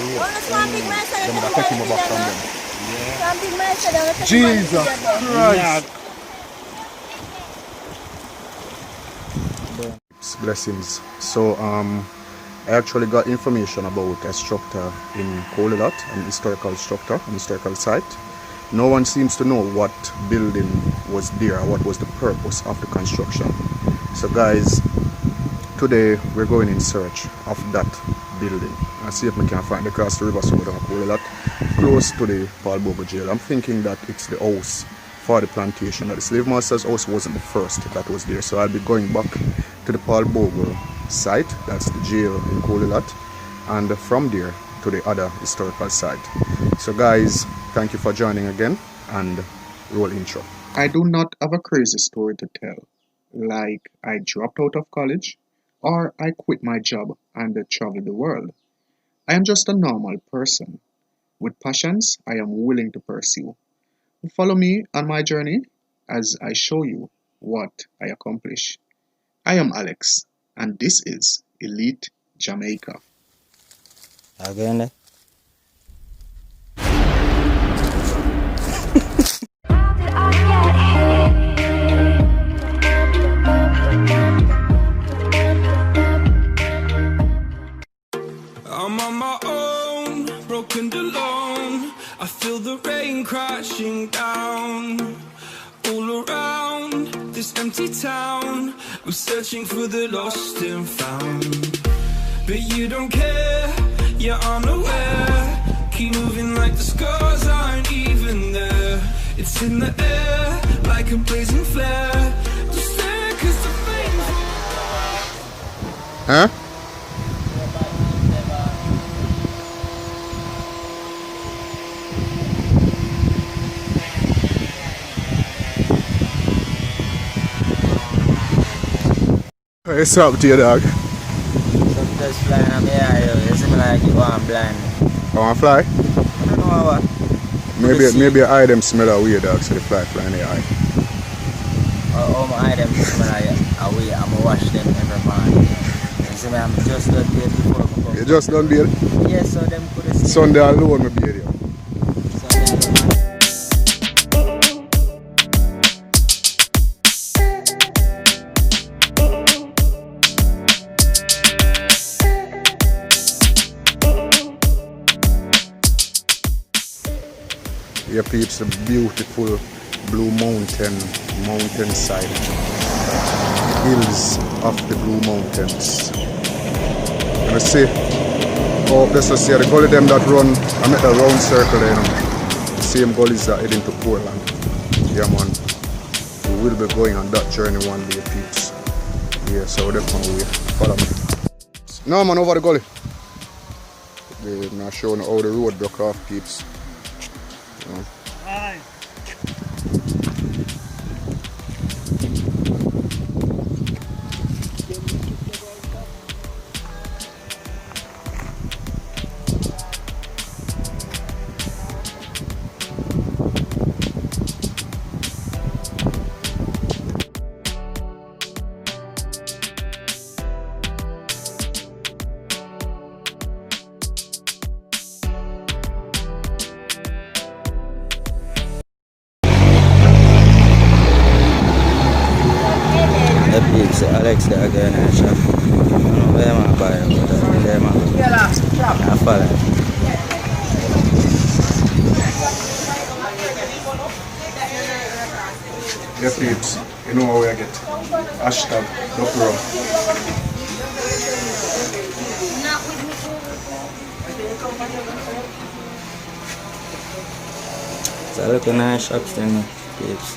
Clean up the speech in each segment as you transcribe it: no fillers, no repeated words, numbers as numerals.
Them would have taken him back from them. Jesus Christ! Blessings. So I actually got information about a structure in Coley, an historical structure, an historical site. No one seems to know what building was there, what was the purpose of the construction. So guys, today we're going in search of that building. I see if we can find across the river somewhere down Coley, close to the Paul Bogle Jail. I'm thinking that it's the house for the plantation. That the slave master's house wasn't the first that was there. So I'll be going back to the Paul Bogle site, that's the jail in Coley, and from there to the other historical site. So guys, thank you for joining again, and roll intro. I do not have a crazy story to tell, like I dropped out of college or I quit my job and traveled the world. I am just a normal person with passions I am willing to pursue. Follow me on my journey as I show you what I accomplish. I am Alex, and this is Elite Jamaica. Again. I'm on my own, broken alone. I feel the rain crashing down all around this empty town. I'm searching for the lost and found, but you don't care, you're unaware. Keep moving like the scars aren't even there. It's in the air like a blazing flare. Just stare 'cause the flames. Huh? What's up to you, dog? Some just flying on me eye, you see me like you want blind. I want to fly? I don't know what. Maybe your eye them smell that weird, dog, so they fly in the eye. All my items smell like away. I'm gonna wash them every morning. You see me, I'm just done bathe before I come. You just done bathe? Yes, so them could have seen. Sunday alone, me bathe you. Here peeps the beautiful Blue Mountain mountainside, hills of the Blue Mountains. And I see, oh, this is the gully them that run, I make a round circle there, you know. The same gullies that head into Portland. Yeah man, we will be going on that journey one day peeps. Yeah, so definitely follow me. No man, over the gully. They're not showing how the road broke off peeps. Hi. It's Alex there again, and shop. Where am I buying? There, man. I follow. Yeah, peeps, you know how we get. Hashtag Dr. So look at nice shops then, peeps.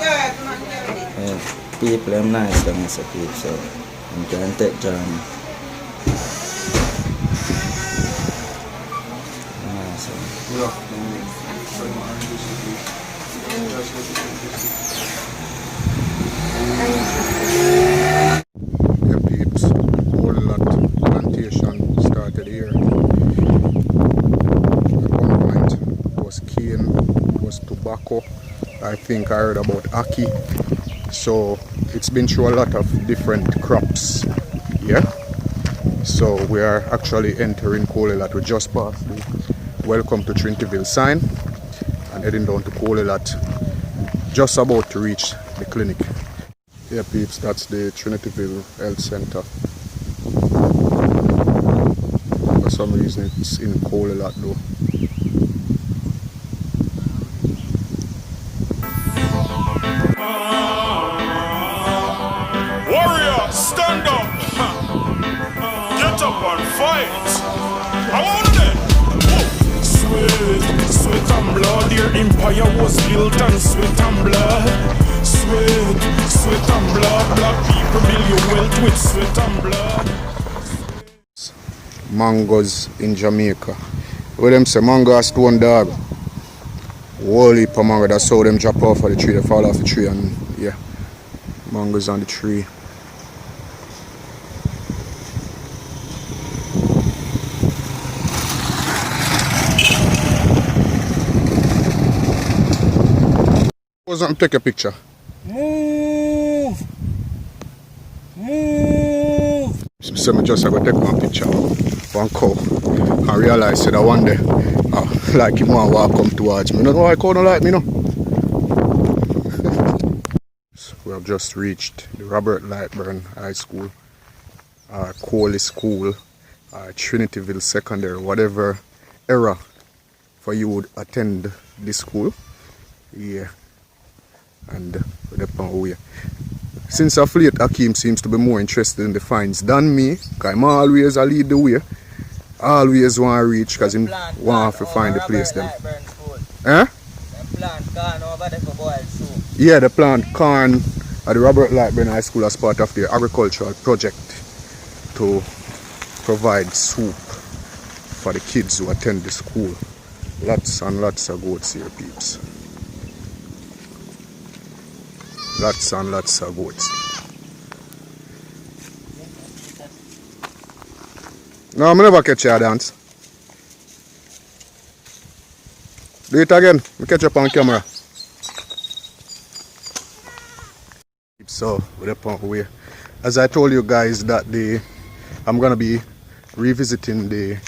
Yeah, people are nice them as a peeps, so you can take journey. Yeah, peeps, whole lot plantation started here. At one point it was cane, it was tobacco. I think I heard about ackee. So it's been through a lot of different crops. Yeah. So we are actually entering Coley. We just passed the welcome to Trinity Ville sign and heading down to Coley. Just about to reach the clinic. Yeah peeps, that's the Trinity Ville Health Center. For some reason it's in Coley though. Warrior, stand up! Get up and fight! I want it! Sweat and blood, your empire was built on sweat and blood. Sweat and blood, black people build your wealth with sweat and blood. Mangoes in Jamaica. What them say, mango a stone dog. Whole heap of mango, that's how them drop off of the tree, they fall off the tree and yeah. Mangoes on the tree. Wasn't take a picture. Move! So I just have to take one picture one cow and realize that one day like him want to walk come towards me. I don't know why cow don't like me no. So we have just reached the Robert Lightburn High School, Coley School, Trinityville Secondary, whatever era for you would attend this school. Yeah. And we're on our way. Since of late, Hakeem seems to be more interested in the finds than me, because I'm always a lead the way. Always want to reach because he want to find the place them. Eh? Yeah, the plant corn at the Robert Lightburn High School as part of the agricultural project to provide soup for the kids who attend the school. Lots and lots of goats here, peeps. Lots and lots of goats. No, I never catch you dance. Do it again. I catch up on camera. So, we're up on the way. As I told you guys that I'm gonna be revisiting the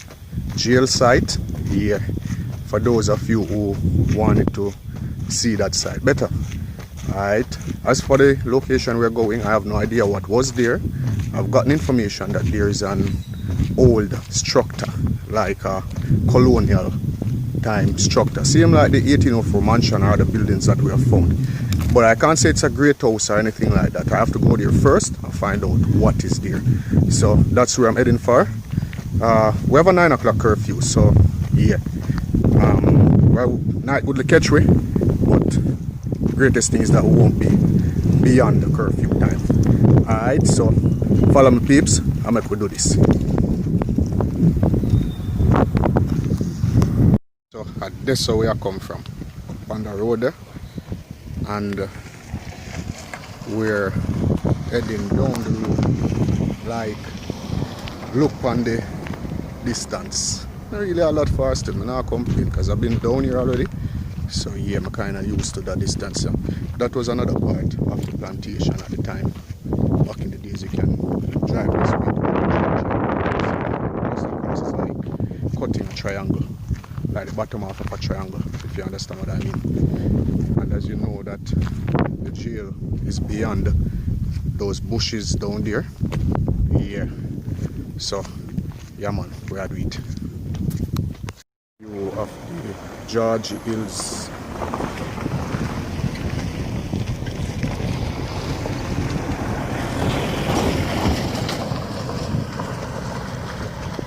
jail site here for those of you who wanted to see that site better. Alright, as for the location we're going, I have no idea what was there. I've gotten information that there is an old structure, like a colonial time structure, same like the 1804 mansion or the buildings that we have found. But I can't say it's a great house or anything like that. I have to go there first and find out what is there. So that's where I'm heading for. We have a 9 o'clock curfew, so yeah. Well, night would catch we, but greatest thing is that we won't be beyond the curfew time. Alright, so follow me peeps and make we do this. So this is where I come from, on the road there, and we're heading down the road. Like, look on the distance. Not really a lot faster, I'm not complaining because I've been down here already. So yeah, I'm kind of used to that distance. That was another part of the plantation at the time. Back in the days, you can drive this way. It's like cutting a triangle, like the bottom half of a triangle, if you understand what I mean. And as you know that the jail is beyond those bushes down there. Yeah. So yeah man, we are doing it. View of the George Hills.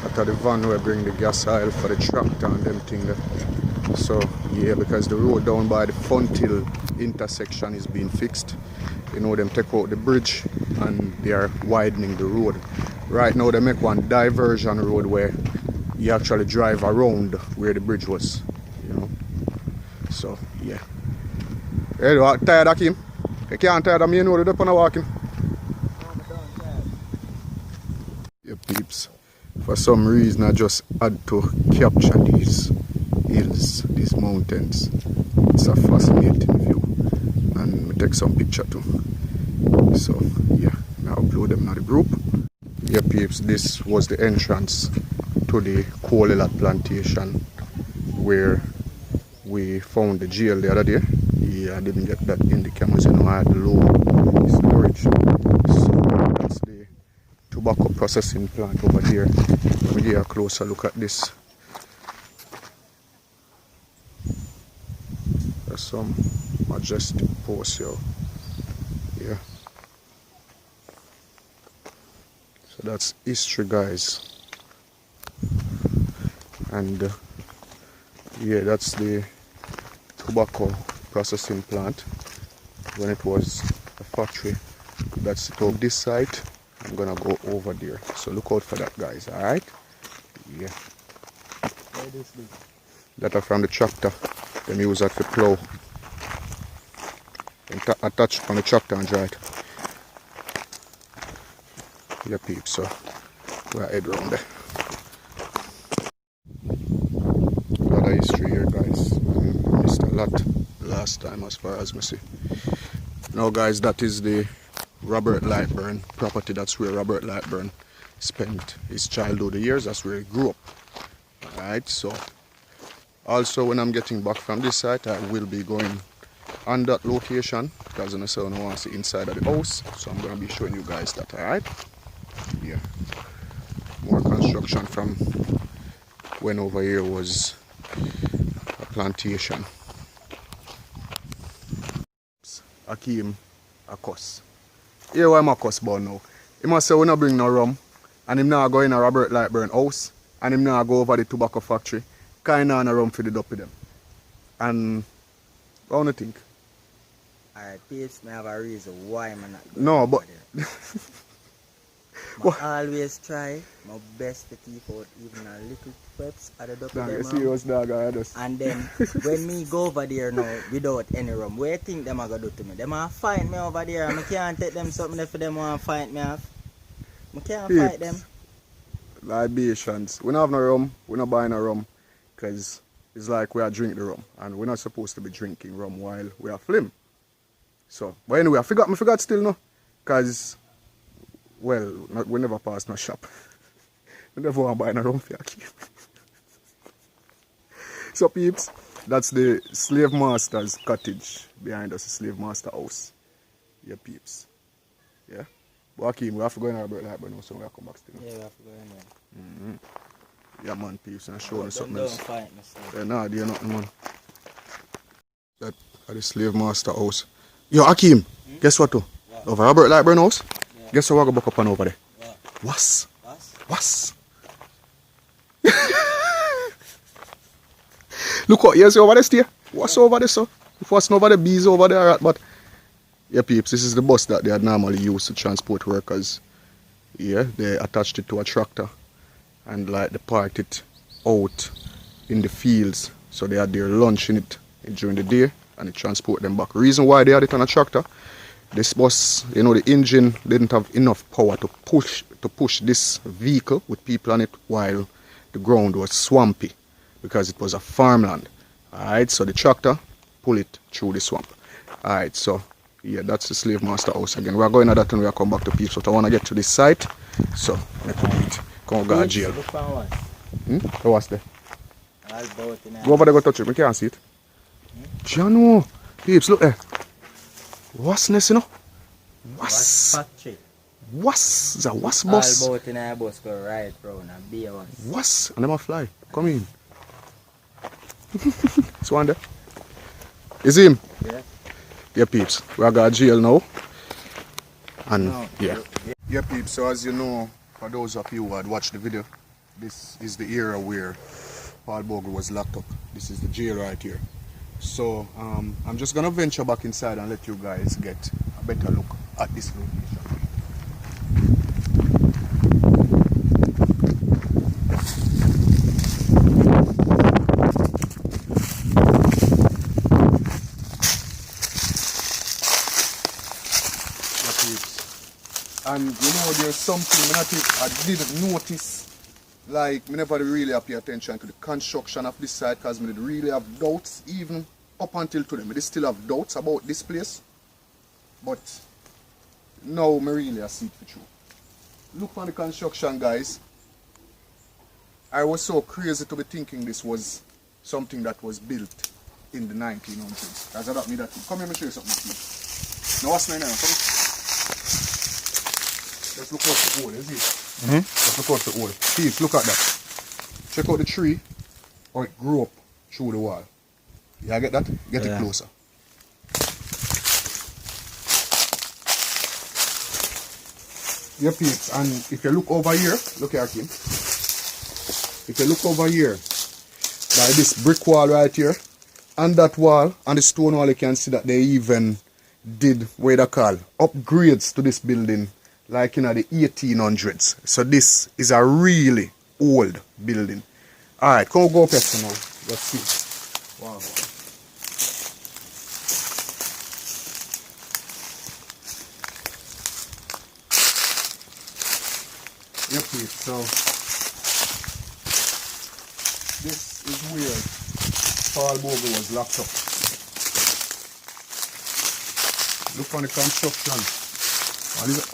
After the van we bring the gas oil for the tractor and them thing there. So yeah, because the road down by the Fonthill intersection is being fixed. You know, them take out the bridge and they are widening the road. Right now they make one diversion road where you actually drive around where the bridge was, you know. So yeah. Hey, you are tired, Hakeem? You can't tired of me, you know, they're up and walking. Yeah, peeps. For some reason I just had to capture these hills, these mountains. It's a fascinating view. And we take some picture too. So yeah, I upload them to the group. Yeah, peeps, this was the entrance to the Coley plantation where we found the jail the other day. Yeah, I didn't get that in the cameras, you know, I had low storage. So that's the tobacco processing plant over there. Let me get a closer look at this. There's some majestic posts here. Yeah. So that's history, guys. And yeah, that's the tobacco processing plant when it was a factory. That's it of this site. I'm gonna go over there, so look out for that, guys. All right? Yeah. That are from the tractor. Them use that for plow. Attached on the tractor and drive. Yeah, peeps. So we're head round there. A lot of history here, guys. Missed a lot last time as far as me see. Now, guys, that is the Robert Lightburn property. That's where Robert Lightburn spent his childhood years. That's where he grew up. Alright, so also when I'm getting back from this site, I will be going on that location because I don't want to see inside of the house. So I'm going to be showing you guys that. Alright, yeah, more construction from when over here was a plantation. Akeem a cuss. Here why I'm a cuss about now. He must say we not bring no rum, and him now go in a Robert Lightburn house, and him now go over the tobacco factory. Kinda on a rum for the duppy them. And what do you think? Alright, peeps, may have a reason why I'm not going No, but I always try my best to keep out even a little peps at the duppy them serious dog, I just. And then when me go over there now without any rum, what do you think them are gonna do to me? Them are fight me over there and I can't take them something if them want to fight me off. I can't fight them. Libations. We don't have no rum, we're not buying no rum. Because it's like we are drinking the rum. And we're not supposed to be drinking rum while we are film. So, but anyway, I forgot still no. Because, well, we never pass no shop. We never want to buy no rum for your kid. So peeps, that's the slave master's cottage behind us, the slave master house. Yeah, peeps. Yeah. But Akeem, we have to go in our bird like now, so we have to come back still. Yeah, we have to go in there. Yeah, man, peeps, and show them something Don't else. fight me, son. Yeah, nah, they're nothing, man. That are the slave master house. Yo, Akeem, guess what, too? What? Over Robert Lightburn house? Yeah. Guess what, we're going to back up and over there? What? Was? Was? Look what, you see over there, still? What's over there, so? If what's over the bees over there, right? But yeah, peeps, this is the bus that they had normally used to transport workers. Yeah, they attached it to a tractor and like they parked it out in the fields, so they had their lunch in it during the day and it transport them back. Reason why they had it on a tractor, this bus, you know, the engine didn't have enough power to push this vehicle with people on it while the ground was swampy because it was a farmland. Alright, so the tractor pull it through the swamp. Alright, so yeah, that's the slave master house again. We're going to that and we'll come back to peeps. But I want to get to this site, so let's do it. Come go to jail. What's there? Go over there, go touch it. We can't see it. Jano, peeps, look there. What's this, you know? What's what's the what's bus? All boat in our bus go right round and be a one. What's and them a fly. Come in. It's one there. Is him? Yeah. Yeah, peeps. We are going to jail now. And No. yeah. Yeah, peeps. So as you know, for those of you who had watched the video, this is the era where Paul Bogle was locked up. This is the jail right here. So I'm just gonna venture back inside and let you guys get a better look at this location. And you know, there's something I didn't notice. Like, me never really pay attention to the construction of this site because I didn't really have doubts, even up until today. I still have doubts about this place. But now I really see it for true. look on the construction, guys. I was so crazy to be thinking this was something that was built in the 1900s. That's not me that. Come here, let me show you something. Now what's my name? Let's look out the hole, is it? Let's look out the hole. Please, look at that. Check out the tree, or it grew up through the wall. Yeah, get that? Get it closer. Yeah, peeps, and if you look over here, look here, Kim. If you look over here, by this brick wall right here, and that wall, and the stone wall, you can see that they even did, what they call, upgrades to this building, like in the 1800s. So this is a really old building. Alright, come go up here now. Let's see. Wow. Yep, so this is where Paul Bogle was locked up. Look on the construction. What is it?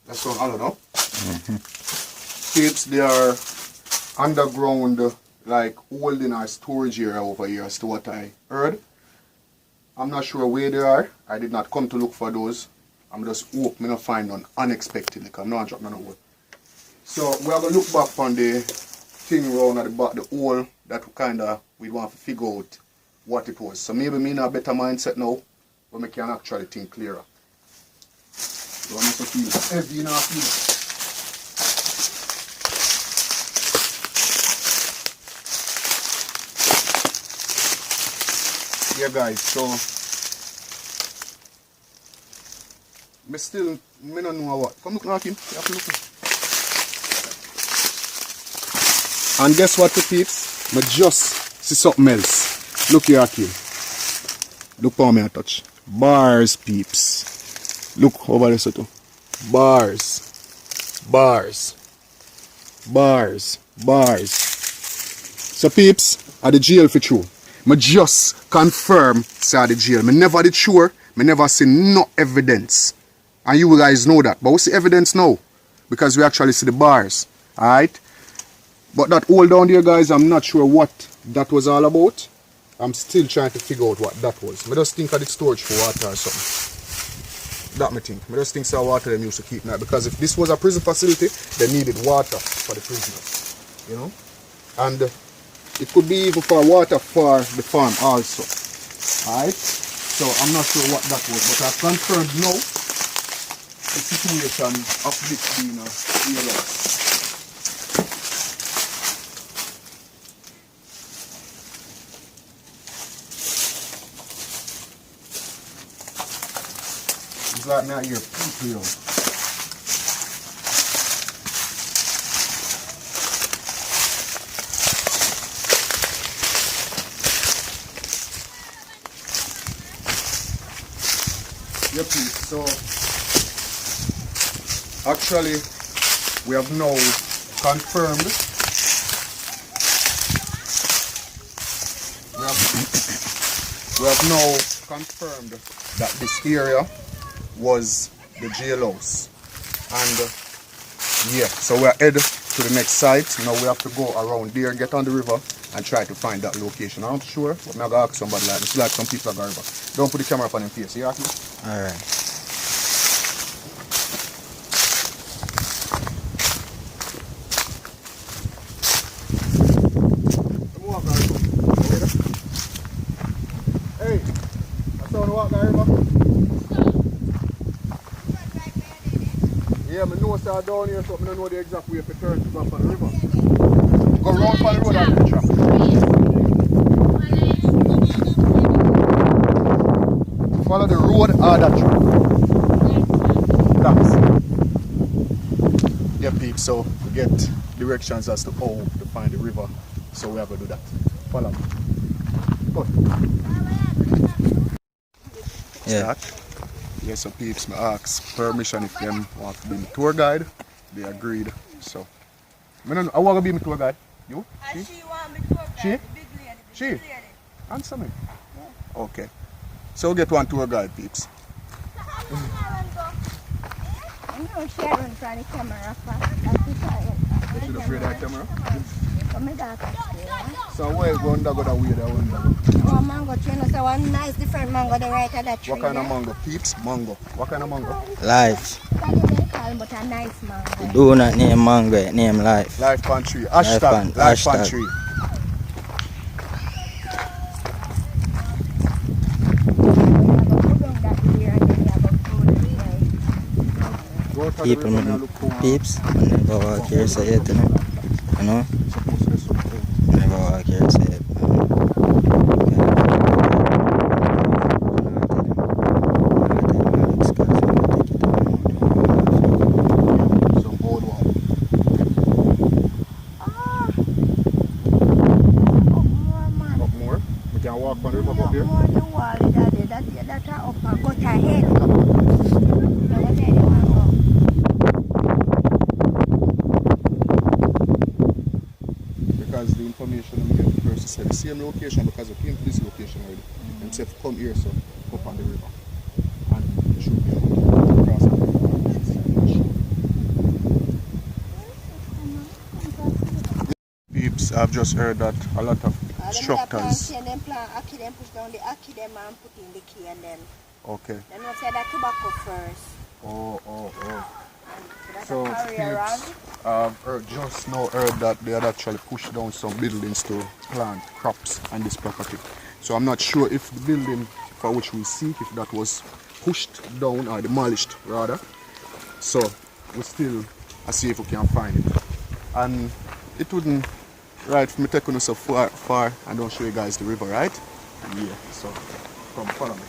That's what I don't know. States they are underground, like holding our storage area over here, as to what I heard. I'm not sure where they are. I did not come to look for those. I'm just hope me not find none unexpectedly, because I'm not dropping none away. So we are gonna look back on the thing round at the back, the hole that we want to figure out what it was. So maybe me in a better mindset now, but we can actually think clearer. So I must feel heavy in our feet. Yeah, guys, so me don't know what. Come look at him. You have to look. And guess what, the peeps? Me just see something else. Look here at him. Look how me I touch. Bars, peeps. Look over there, Soto. Bars. Bars. Bars. Bars. So peeps, at the jail for true. Me just confirm say at the jail. Me never did sure. Me never see no evidence. And you guys know that. But we see evidence now. Because we actually see the bars. Alright? But that hole down there, guys, I'm not sure what that was all about. I'm still trying to figure out what that was. I just think of the storage for water or something. That me think. I just think so water them used to keep now. Because if this was a prison facility, they needed water for the prisoners. You know? And it could be even for water for the farm also. Alright? So I'm not sure what that was. But I've confirmed now the situation of this being realized. It's like now you're people. Yep, so actually we have now confirmed that this area was the jail house. And yeah, so we're headed to the next site. Now we have to go around there, get on the river and try to find that location. I'm not sure, but I'm going to ask somebody like this. Like some people are going to river. Don't put the camera up on them face, you ask me? Alright. Hey, I saw the walk down the river. Yeah, I know it's down here, so I don't know the exact way to turn to go up on the river. Go round on the road and the track. Follow the road or that track. Thanks. Yeah, peeps, so we get directions as to how to find the river. So we have to do that. Follow me. Go. Yeah. Start. Yeah, so peeps, me ask permission if them want to be my tour guide. They agreed. So, I want to be my tour guide. You? And she want me tour guide. She? The big lady. The She? big lady. Answer me. Yeah. Okay. So we'll get one tour guide, peeps. I know Sharon trying to camera fast. You should have that camera. Come back. So where you going to go that way? Oh, mango tree. No, so one nice different mango the right of that tree. What kind of mango? Peeps? Mango. What kind of mango? Life. But a nice mango. Do not name mango, name life. Life pan tree. Hashtag. Life pan tree. People, peeps, never walk here say it, you know? Never walk here say it. Some old one. Up more? We can walk on the river up here? More the wall, that's up and go to head. Because the information I'm getting first said the same location because I came to this location already. And said come here, so up on the river. And you should be able to cross the river. Peeps, I've just heard that a lot of structures. Them plant ackee, them push down the ackee, them and put in the key and them. Okay. Then we say that tobacco first. Oh. That's So a career peeps, I've just now heard that they had actually pushed down some buildings to plant crops on this property. So I'm not sure if the building for which we seek, if that was pushed down or demolished rather. So we still see if we can find it. And it wouldn't right for me taking us so far and don't show you guys the river, right? Yeah, so come follow me.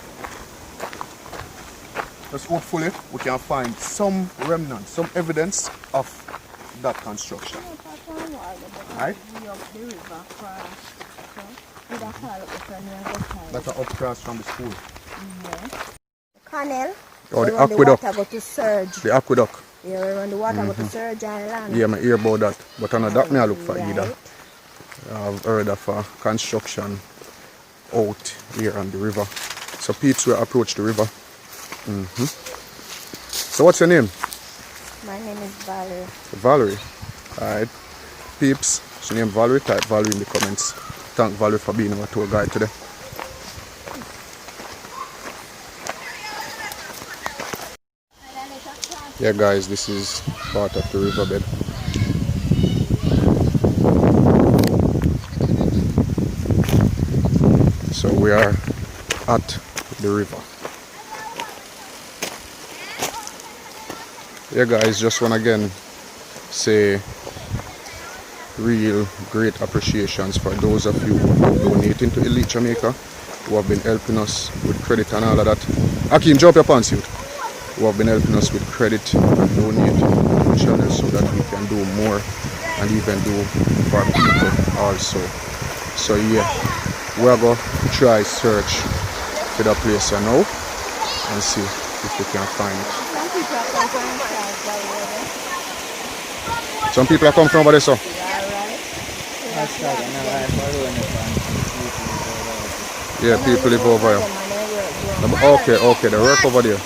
Just hopefully we can find some remnants, some evidence of that construction. Right? That's up across from the school. Canal. Oh, the When aqueduct. the water go to surge. The aqueduct. Yeah, when the water go to surge and land. Yeah, I hear about that. But I know that me I look for Right. either. I've heard of construction out here on the river. So peeps will approach the river. So what's your name? My name is Valerie. Valerie. Alright. Peeps, she named Valerie. Type Valerie in the comments. Thank Valerie for being our tour guide today. Yeah guys, this is part of the riverbed. So we are at the river. Yeah guys, just want to again say real great appreciations for those of you who are donating to Elite Jamaica, who have been helping us with credit and all of that. Akeem, jump your pants, you. Who have been helping us with credit and donating to the channel so that we can do more and even do for people also. So yeah, we're going to try search for that place now and see if we can find it. Some people are coming from over there, so. Yeah, people live over here. Okay, they work over there.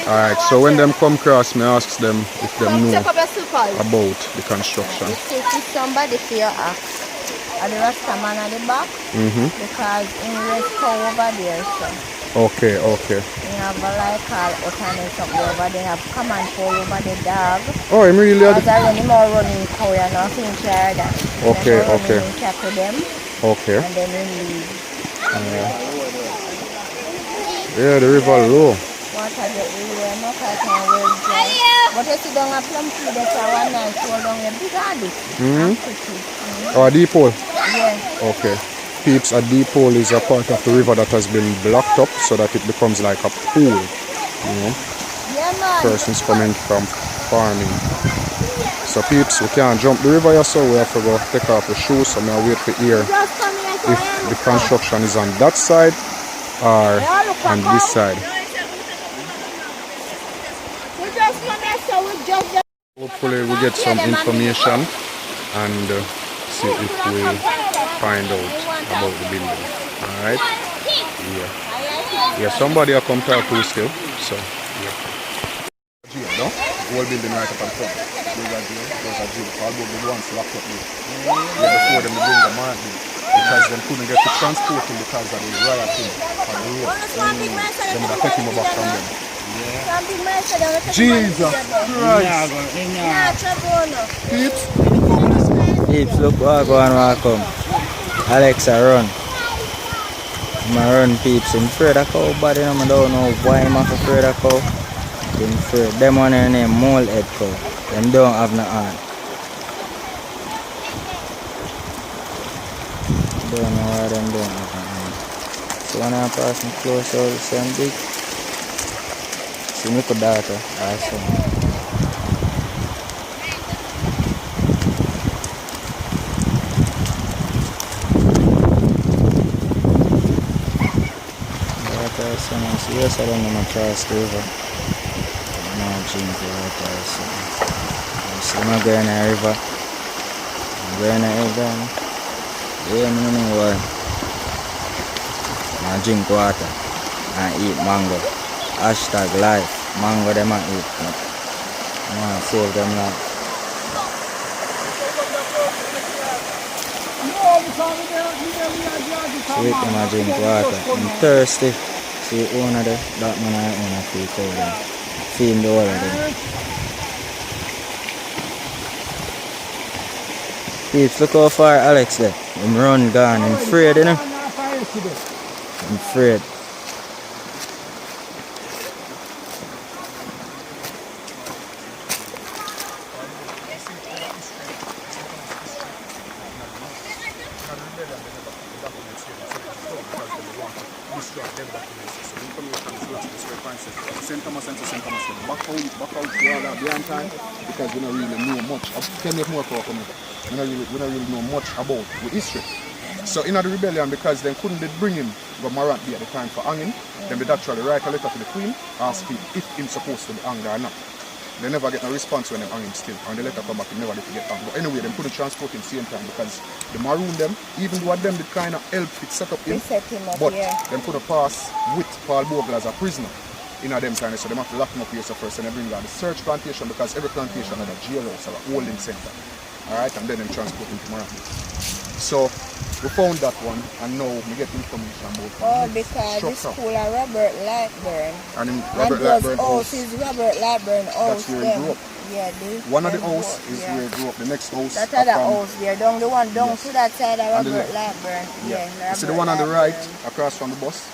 Alright, so when them come across, me ask them if them know about the construction. If somebody for your axe, at the Rasta man at the back, because in rest over there, so. Okay. You have a like all alternate up over there, have come and fall over the dog. Oh, I'm really Because I run more running cow and nothing care that. Okay. Tackle them. Okay. And then we leave. Yeah, the river low. Water get really no cotton well dry. But you see down a plum tree that's a one night so down a big Oh, a deep hole? Yeah. Okay. Peeps, a deep hole is a part of the river that has been blocked up so that it becomes like a pool. You know? Yeah, man. Persons coming from farming. So peeps, we can't jump the river here, so we have to go take off the shoes. So I'll wait to hear if the construction is on that side or on this side. Hopefully we get some information and see if we find out about the building. Alright? Yeah. Yeah, somebody will come talk to us still. So, yeah. Jail, no? The whole building right up in front. There's a jail, there's a jail. All about the ones locked up here. Yeah, before them they bring the man in. Because they couldn't get to transport him because of the riot thing on the road. They would have taken him back from them. Jesus Christ! Peeps? Peeps, look what go and walk come. Alexa run. I'm run peeps. I'm afraid of cow body. I don't know why I'm afraid of cow. I'm afraid. Them on their name mole head cow. Them don't have no hand. Don't know why them don't have no hand. So when I pass me close all the same big. See me could daughter. Awesome. So yes, I don't know my cross the river. I'm not drink water. So I'm going to the river. I'm going to the river. Yeah, I don't know why. I drink water and eat mango. Hashtag life. Mango them I eat. I want to save them life. Sweet them I drink water. I'm thirsty. See owner there, that man I own a free cow them. Feed the whole of them. Peeps, look how far Alex there. I'm run gone. I'm afraid, you know? I'm afraid. St Thomas and St Thomas back out rather behind time because we don't really know much. Can make more for we don't really know much about the history. So in the rebellion, because they couldn't bring him to Marant at the time for hanging, then they actually write a letter to the Queen asking if he's supposed to be hanged or not. They never get a response when they hang him still. And the letter come back, he never did get hanged. But anyway, they couldn't transport him same time because they marooned them, even though them did kind of help it set up him. But they couldn't pass with Paul Bogle as a prisoner. In a them time, so they have to lock him up here first and they bring out the search plantation because every plantation had a jailhouse or a holding center. Alright, and then they transport him to Morocco. So we found that one and now we get information about because this school of Robert Lightburn. And Robert Lightburn house is Robert Lightburn house. That's where he grew up. Yeah, one of the house is where he grew up. The next house. That other house there, down the one down to that side of Robert Lightburn. Yeah. You see the one on the right across from the bus?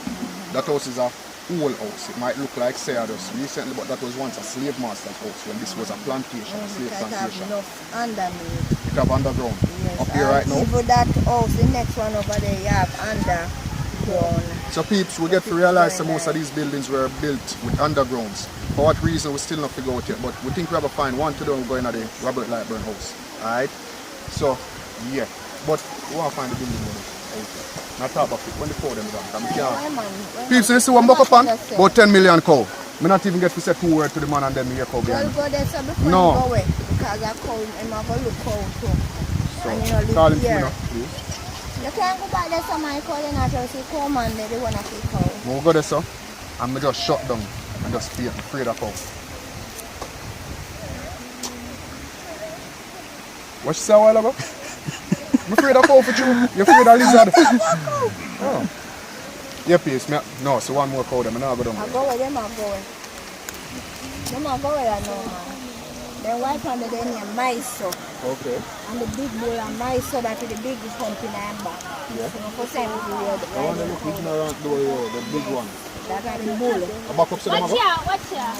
That house is a old house. It might look like Sayadus recently, but that was once a slave master's house when this was a plantation, a slave plantation. It have underground. Yes. Up here right now. Even that house, the next one over there, you have underground. So peeps, we get to realize that most of these buildings were built with undergrounds. For what reason we still not figure out yet, but we think we have a find one to do going at the Robert Lightburn house. Alright? So yeah. But we want to find the building out there. Not talk about it when they call them down. People, so you see what I'm back up on? About 10 million cow. I not even get to say 2 words to the man and then me hear cow behind. Go there so before you go away. Because I call him, I'm going to look cow too. So, and you know, call him here. please. You can't go back there, somebody call you not to see cow man, they want to see cow. We'll go there, so. And I just shut down and just fear, afraid of cow. What you say a while ago? I'm afraid of cow for you. You're afraid of lizard. Oh. Yeah, please. No, so one more cow them. I'm not going to I'll go with them, I'll go with. Them I'll go with that now, man. Then wipe on the name Maiso. Okay. And the big bull and Maiso, that is the biggest hump in our back. Yeah. So for time we do the I want to look looking around the big one. That is the bull. I back up to them. Watch out.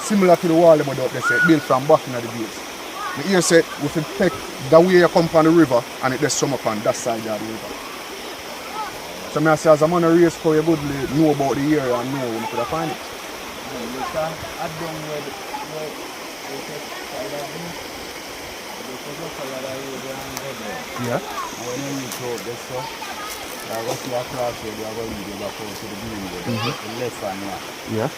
Similar to the wall they up there, say, built from back in the days. The ear said, we can take the way you come from the river and it just sum up on that side of the river. So I say, as a man of race, how you good know about the area and know when you could find it. You can add down where the yeah. when you reach out this way, I go see a cross road, you are going to go back over to the green road, the left hand one. Yeah.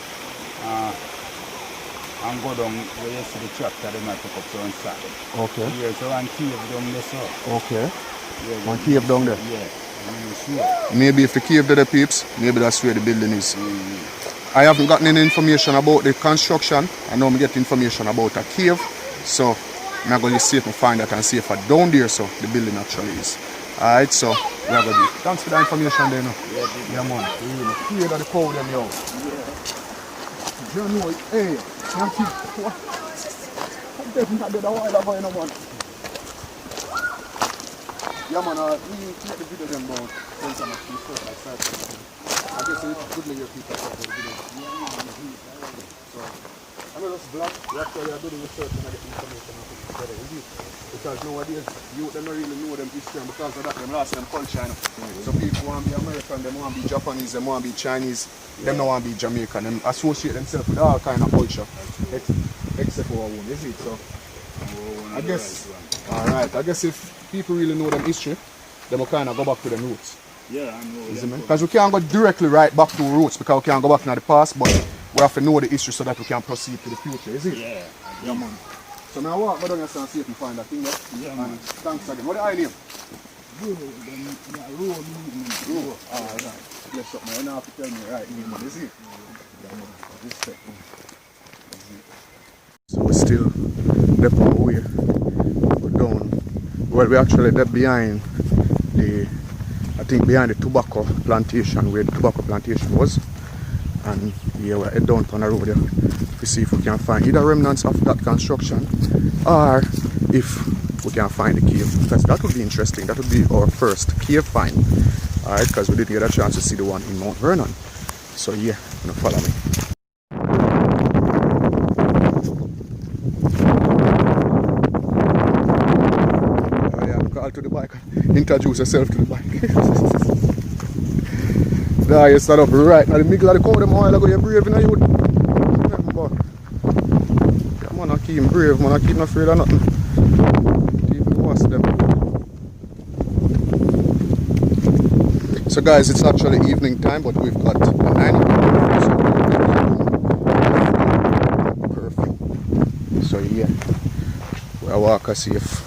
And go down where you see the tractor, they might pick up some sand. Okay. Yeah, so one cave down there, so. Okay. Yeah, One cave down there. Yeah. Sure. Maybe if the cave to the peeps, maybe that's where the building is. I haven't gotten any information about the construction. I know I'm getting information about a cave. So I'm going to see if I find that and see if I down there so the building actually is. Alright, so we are going to do. Thanks for the information there now. Yeah, man. The cave of the cow them yo. You know, hey, I'm definitely a while ago, you know, man. Yeah, man, we take the video them down. Send some of the stuff like that. I guess it's good to your people talk about the video. So, I'm not just black. We actually are doing research and I get information out of it together, is it? Because nowadays, you don't really know them history and because of that, them lost them culture, you know. So people want to be American, them want to be Japanese, them want to be Chinese, them don't want to be Jamaican. Them associate themselves with all kind of culture, except for our own, is it? So, I guess, alright, I guess if people really know them history, they will kind of go back to them roots. Yeah, I know. Because we can't go directly right back to roots because we can't go back into the past, but we have to know the history so that we can proceed to the future, is it? Yeah, man. So now walk down and see if you find that thing there. Yeah, man. Thanks again. What the I name? Row. Alright. Bless up, man. You don't have to tell me the right name, is it? Respect. So we're still there on the way. We're down. Well, we're actually there behind the tobacco plantation, where the tobacco plantation was. And yeah, we're head down on the road there to see if we can find either remnants of that construction or if we can find the cave. Because that would be interesting. That would be our first cave find. Alright, because we didn't get a chance to see the one in Mount Vernon. So yeah, gonna follow me. To the bike, introduce yourself to the bike. There you stand up right now the middle of the crowd, them while ago you're brave in a youth. Yeah, man, I keep him brave, man, I keep him afraid of nothing. Keep him watch them. So guys, it's actually evening time, but we've got a 9 curfew. So yeah, we'll walk and see if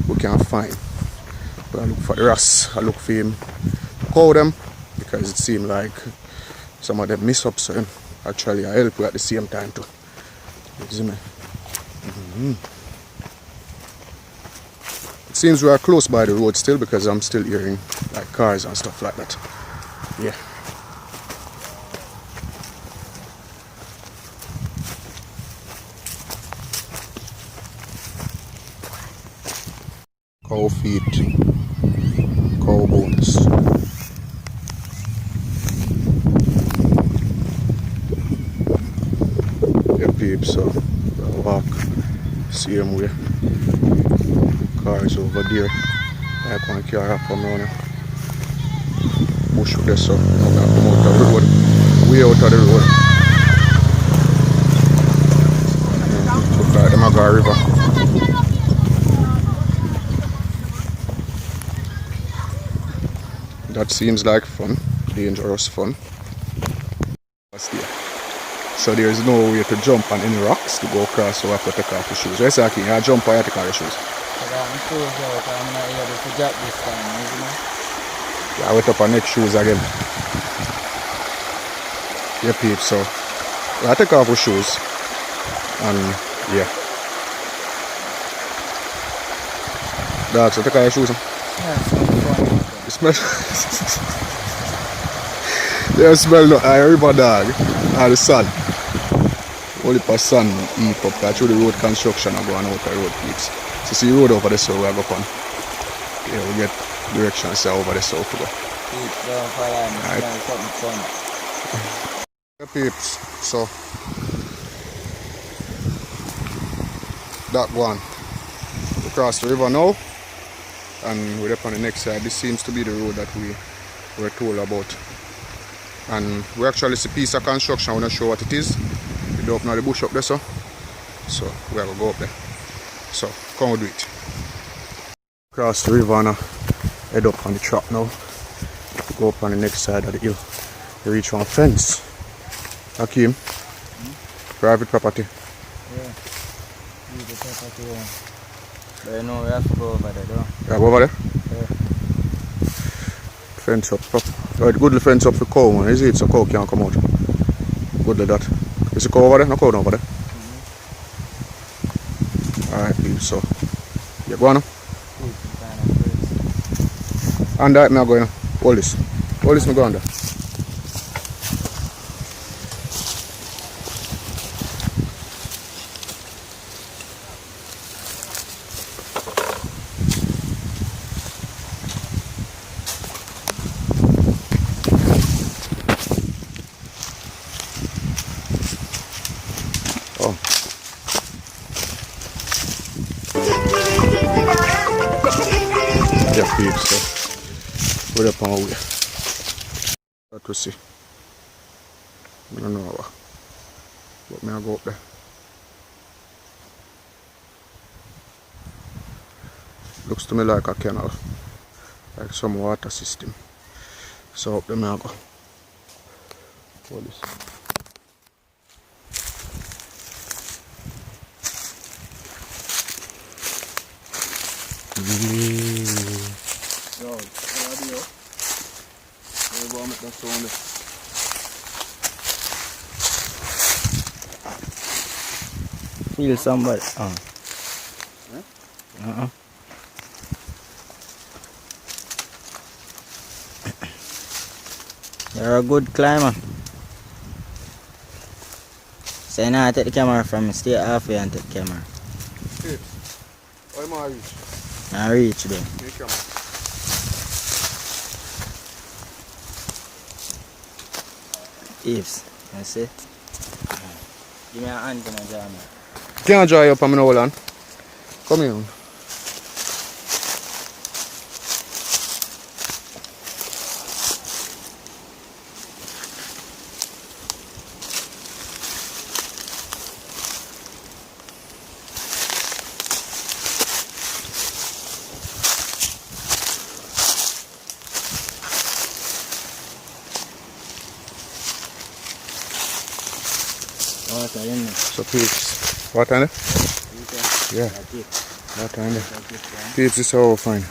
we can find. But I look for the Ross, I look for him, call them because it seemed like some of them miss up, so actually I help you at the same time too. You see me? It seems we are close by the road still because I'm still hearing like cars and stuff like that. Yeah. Cow feet, cow bones. Yeah, peeps, so we'll walk same way. Cars over there. Like one car come around here. Bush there, so now we come out of the road. Way out of the road. Look like the Maga River. That seems like fun, dangerous fun. So there is no way to jump on any rocks to go across, so I have to take off the shoes. Yes, I can jump or I take off your shoes. I'm not able to jump this time, isn't it? Yeah, I went up on next shoes again. Yeah, peeps, so I take off the shoes and yeah. Dog, so take off your shoes. You smell? You smell the river, dog, and the sun. Only for sun heap up, because through the road construction are going out the road, peeps. So see the road over there, so we go on. Yeah, we get directions so over there, so we go. Don't follow me, right. Something fun. Yeah, peeps, so that one. We cross the river now, and we're up on the next side. This seems to be the road that we were told about. And we actually see a piece of construction, we're not sure what it is. We don't know the bush up there, so we have to go up there. So come we do it. Cross the river and head up on the track now. Go up on the next side of the hill. You reach one fence. Hakeem. Private property. Yeah. Private property, yeah. But you know we have to go over there, though. Yeah, go over there? Yeah. Fence up. Right, good fence up for cow, man. Is it? So cow can't come out. Good like that. Is the cow over there? No cow over there. Alright, so. Yeah, go on now. And that, I'm going. Hold this. Hold this, I'm going there. Oh. Yeah, peeps, so. We're up on our way. That we see. I don't know how. But may I go up there? Looks to me like a canal. Like some water system. So up there may I go. What is it? Yo, radio. We go make that sound. Feel somebody. You're a good climber. So you know I take the camera from me, stay halfway and take the camera. Hey, why am I reach? I reach there. Take camera. Eves, you see? Give me a hand in a jar, man. Can't dry up on me now, hold on. Come here. Water in there. So peeps, water in there? Yeah, water in there. Peeps is so fine.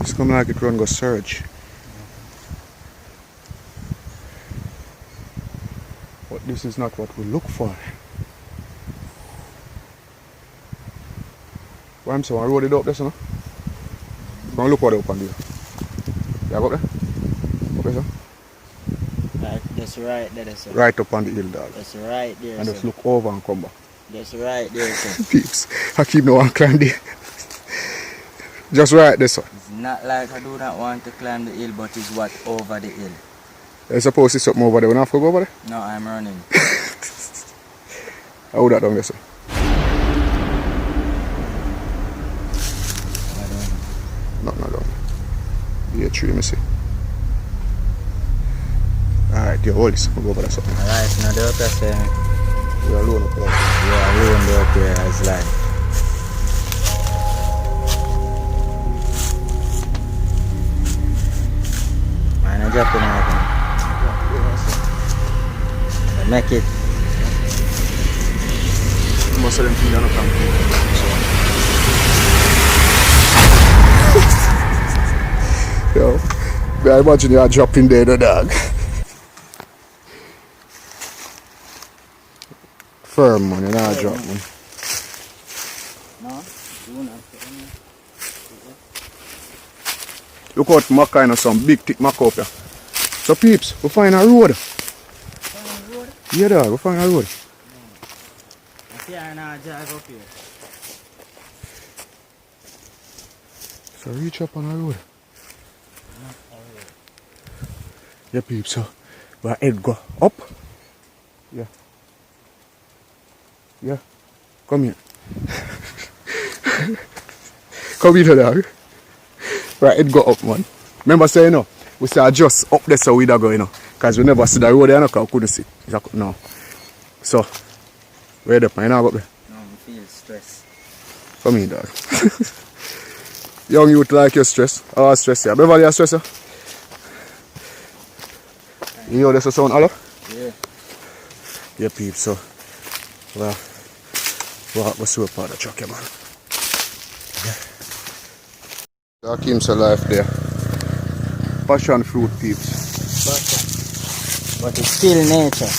It's coming like it run go surge. But this is not what we look for. What I'm saying, I rolled it up there, so no? Come on, look what up on there. Yeah, go up there? Up there, sir? Right, that's right there, sir. Right up on the hill, dog. That's right there, And sir. just look over and come back. That's right there, sir. Peeps, I keep no one climb there. Just right there, sir. It's not like I do not want to climb the hill, but it's what over the hill. I suppose it's something over there. We don't have to go over there? No, I'm running. How would that down there, sir? Nothing down. Yeah, tree, me see. Alright, you hold this. We'll go over there, sir. Alright, now the upper side. We're alone up there. Yeah, we on the up here as like. Man, I'm dropping out. Make it. Most of them things are not coming. Yo, I imagine you are dropping there, the dog. Firm, man, you're not dropping. No, do not. Look out, my kind of some big thick mac up here. So peeps, we find a road. Yeah, dog, we find a road. I see I now drive up here. So reach up on a road. Yeah, peeps, so our head go up. Yeah. Yeah. Come here. Come here, dog. Right, head go up, man. Remember saying, you know, we say just up there so we don't go, you know. Because we never see the road there, because we couldn't see. No. So, where the man go up there? No, I feel stressed. Come here, dog. Young youth like your stress. Oh, stress ya. Beverly, you stress ya? You hear this sound, hello? Yeah. Yeah, peeps, so. Well, we'll see what part of the truck, yeah, man. That keeps alive there. Passion fruit, peeps. But it's still nature.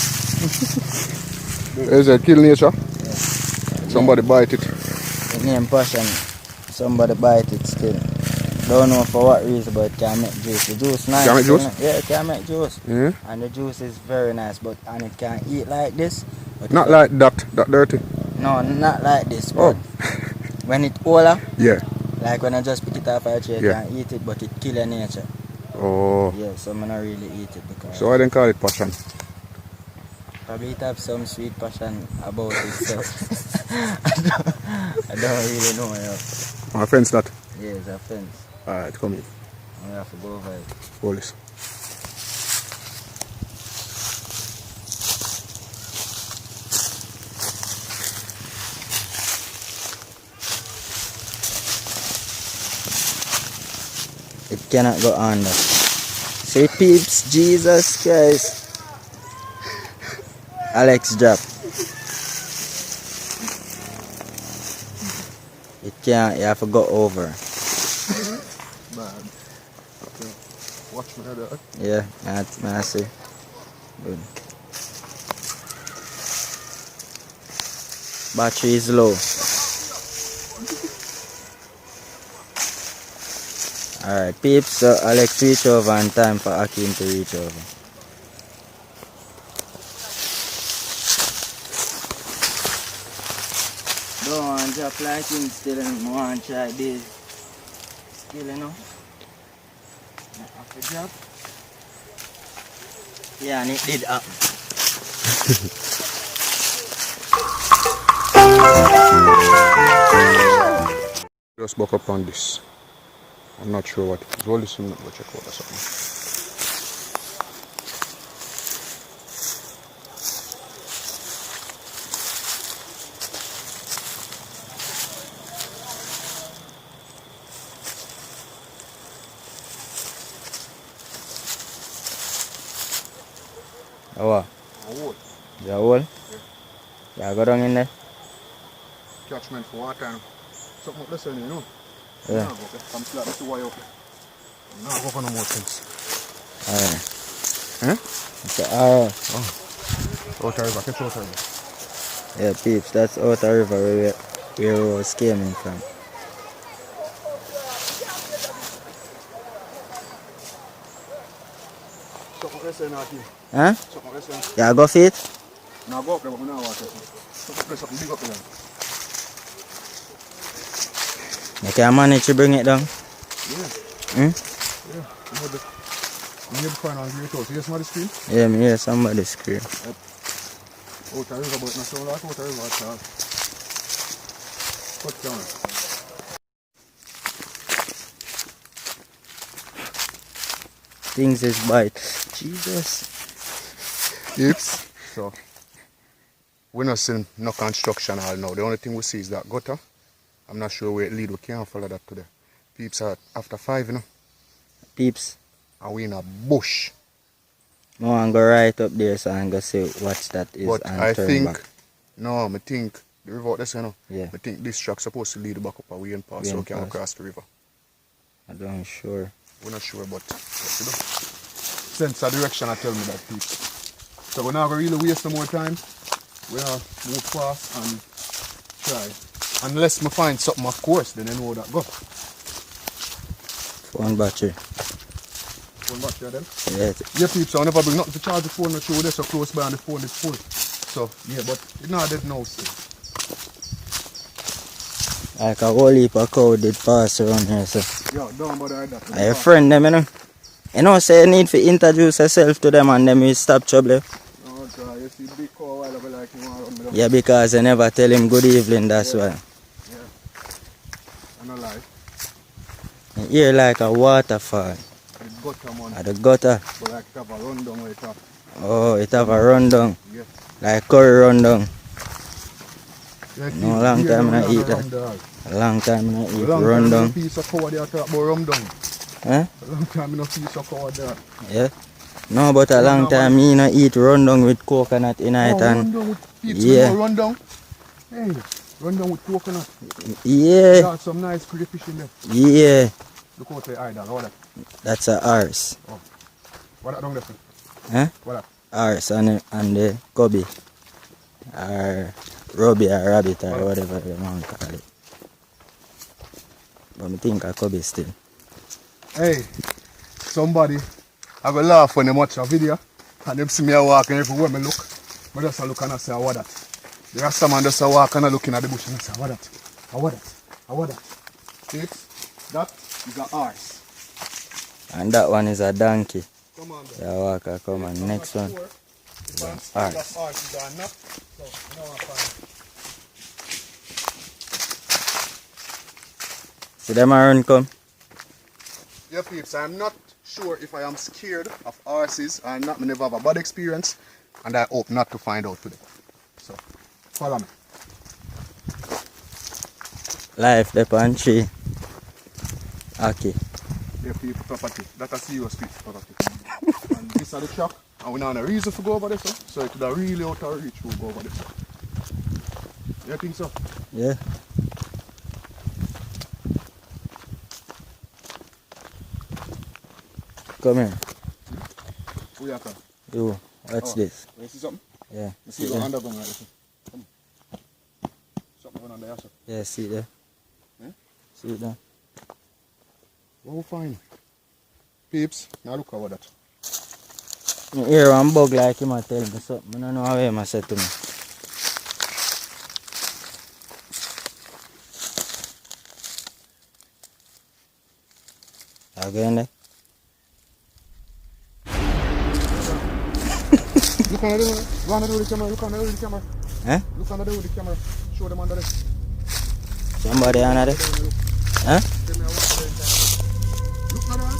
Is it kill nature? Yeah. Somebody bite it. The name passion. Somebody bite it still. Don't know for what reason, but it can make juice. The juice nice. Can make juice? Yeah, it can make juice. Yeah. And the juice is very nice, and it can eat like this. But Not like that dirty. No, not like this. Oh. But when it older, Yeah. like when I just pick it off a tree, Yeah. I can eat it, but it kill nature. Oh. Yeah, so I'm not really eat it because So I didn't call it passion. probably it have some sweet passion about it. So I don't really know. My friend's not. Yeah, it's a fence. Alright, come in. We have to go over it. Police. It cannot go under. Say peeps, Jesus Christ. Alex drop. It can't, you have to go over. Bad. Watch me there. Yeah, that's massive. Good. Battery is low. Alright, peeps, so Alex reach over and time for Akim to reach over. Don't want to drop like him still, and want to try this. Still, you know. Have to drop. Yeah, and it did happen. Just buck up on this. I'm not sure what it is. Hold this one, go check out or something. What? The hole? Yeah, go down in there. Catchment for water and something up there, you know. Yeah. Come slap this wire up. No, go for no more things. Alright. Huh? So, alright. Outer river, catch outer river. Yeah, peeps, that's outer river where we was coming from. Something else in here. Huh? Something else in. Yeah, go feet? Now go up there, but we don't want to. Something big up there. You can manage to bring it down? Yeah. Hmm? Yeah. You need to find on great house. You hear somebody scream? Yeah, me hear somebody scream. Outer river, but not so like outer river at all. Put down. Things is bite. Jesus. Yes. So, we're not seeing no construction all now. The only thing we see is that gutter. I'm not sure where it lead. We can't follow that today. Peeps are after 5, you know. Peeps. And we in a bush. I want to go right up there so I can go see what that is But and I turn think, back. no, I think the river out there, you know. Yeah. I think this track's supposed to lead back up a way and pass so we can cross the river. I don't sure. We're not sure, but you know. Sense of direction I tell me that, peeps. So we're not going to really waste no more time. We're going to move fast and try. Unless we find something, of course, then I know that go. Phone battery. Phone back there then? Yeah. Yeah, peeps, I never bring nothing to charge the phone, not sure they're so close by and the phone is full. So, yeah, but it's not dead now, still. Like a whole heap of cow did pass around here, so. Yeah, don't bother with that. Are your friend them, you know? You know, say you need to introduce yourself to them and them will stop trouble. No, sir, you see big cow while I like you want to run me down. Yeah, because I never tell him good evening, that's why. Yeah. I don't lie. You hear like a waterfall. The gutter, man. At the gutter. But like it have a rundown where it have. Oh, it have a rundown. Yeah. Like curry rundown. No long time I eat that. A long time I eat rundown. Piece of cow there talk about rum down. Huh? A long time no piece of cow there. Yeah. No, but a long time me no eat rundown with coconut in it and Rundown with pizza. yeah. Rundown. Hey, rundown with coconut. yeah. Got some nice crayfish in there. Yeah. Look out the eye down. What that? That's a horse. Oh. What that down there? Huh? What that? Horse and the cubby. Or Robbie or rabbit or whatever you want to call it. But I think a cubby still. Hey, somebody I go laugh when they watch a video and them see me walking everywhere me look. I just look and I say, what that? The rest of man just walk and I looking at the bush and I say, what that? What that? What that? See it? That is a horse. And that one is a donkey. Come on, Yeah, walk come on. Next one is a horse. Horse is a nap. So, now I find See them around come? yeah, peeps, I'm not sure if I am scared of horses or not. I never have a bad experience, and I hope not to find out today. So, follow me. Life depend tree. Okay. Yeah, people property. That's a serious piece of property. And this is the shop, and we don't have a reason to go over there, so it could have really out of reach to go over there. You think so? Yeah. Come here. Who you come? You, what's this? You see something? Yeah. You see the underground right there? Come on. Something going on there, sir. Yeah, see it there. Yeah? See it there. What we find? Peeps, now look over that. I hear one bug like him a tell me something. I don't know how he said to me. Again there? Look on the door. Go on the door with the camera. Look on the door with the camera. Huh? Look on the door with the camera. Show them under there. Somebody under there? Huh? Tell me what's there inside. Look on the door.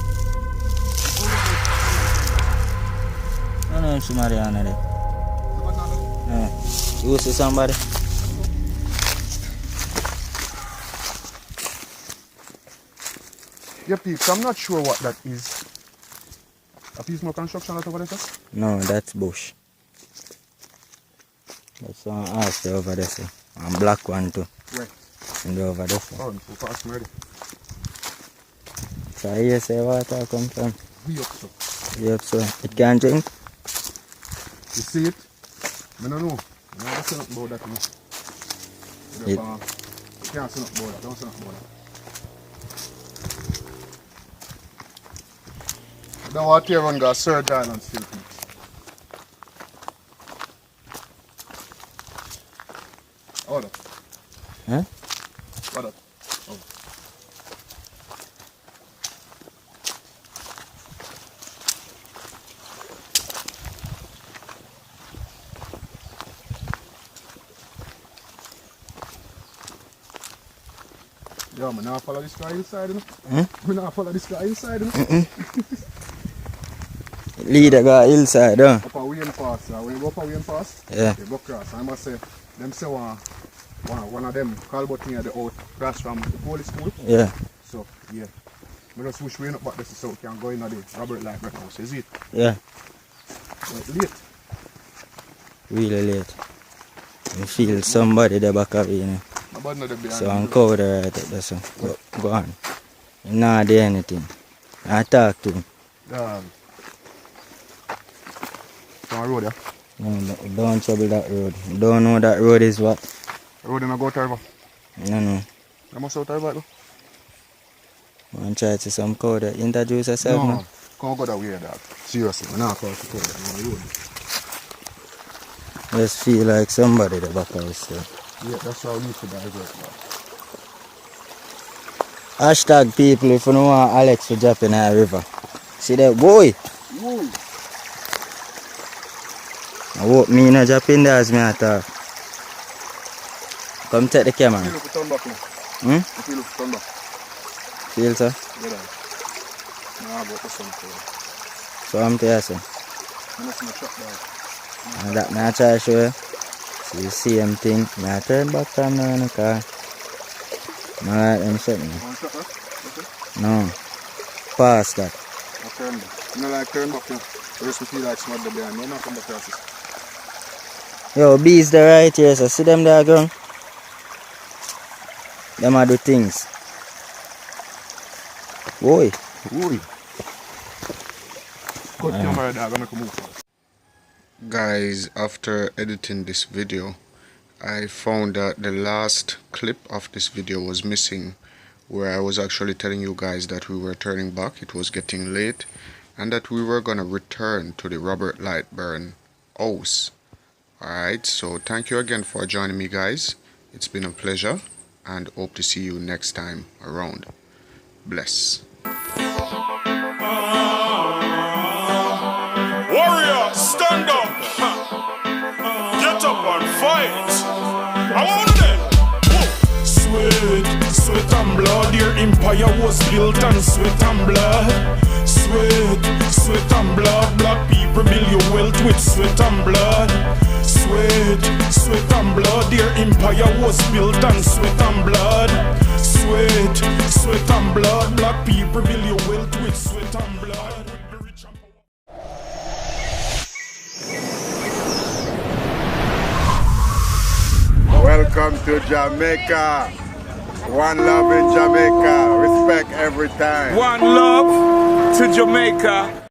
I don't know if somebody under there. Look on the door. You see somebody? Yeah, peeps, I'm not sure what that is. A piece more construction out over there, sir? No, that's bush. That's one house there over there, sir. And black one too. Where? And over there, sir. Oh, I'm so fast, I'm ready. So here say water come from. We up, so. Yep, so it can drink. You see it? I don't know. I don't say nothing about that, you know. You can't say nothing about that. Don't say nothing about that. The water one got Surge Island still, peeps. Oh, that. Huh? What that? Oh. Yeah, I'm not follow this guy inside, you know? I'm not follow this guy inside, you know? Leader got hillside, huh? Up a Wayne Pass, when you go up a Wayne Pass, Yeah. you go across. I must say, them say one of them call but near the out cross from the police school. Yeah. So, yeah. I just wish we up back this so we can go in the Robert Light House, is it? Yeah. But late. Really late. I feel somebody there back of me, you know. Nobody know the behind. So I'm covered right at there, so go on. You not do anything. I talk to him. On road, yeah? No, don't trouble that road. Don't know that road is what? Road in a go river. No. You must out river though? Man try to some code. Introduce yourself, No, man. can't go that way, dog. Seriously, we're not going to go that road. Just feel like somebody the back of us. So. Yeah, that's how we need to divert, dog. Hashtag people if you don't want Alex to drop in a river. See that boy? Ooh. I hope me not drop in there as me at all. Come take the camera. Feel if you turn back now. Hmm? Feel if you turn back. Feel so? Yeah, dog. Nah, but this one for So I'm there, so. you. I'm not in the truck, dog. And that I try to show you. See the same thing. Now turn back from now in the car. No, like them something. No. Pass that. I turn back. You know, like turn back now. The rest feel like smart the behind. No, not come back to us. Yo, bees the right here, so see them there ground? Them are do things. Boy. Oi. Cut camera there, gonna come over. Guys, after editing this video, I found that the last clip of this video was missing, where I was actually telling you guys that we were turning back, it was getting late, and that we were gonna return to the Robert Lightburn house. Alright, so thank you again for joining me, guys. It's been a pleasure, and hope to see you next time around. Bless. Warrior, stand up. Get up and fight. I want them. Sweat, sweat and blood. Your empire was built on sweat and blood. Sweat, sweat and blood. Black people build your wealth with sweat and blood. Sweat, sweat and blood. Your empire was built on sweat and blood. Sweat, sweat and blood. Black people build your wealth with sweat and blood. Welcome to Jamaica. One love in Jamaica. Respect every time. One love to Jamaica.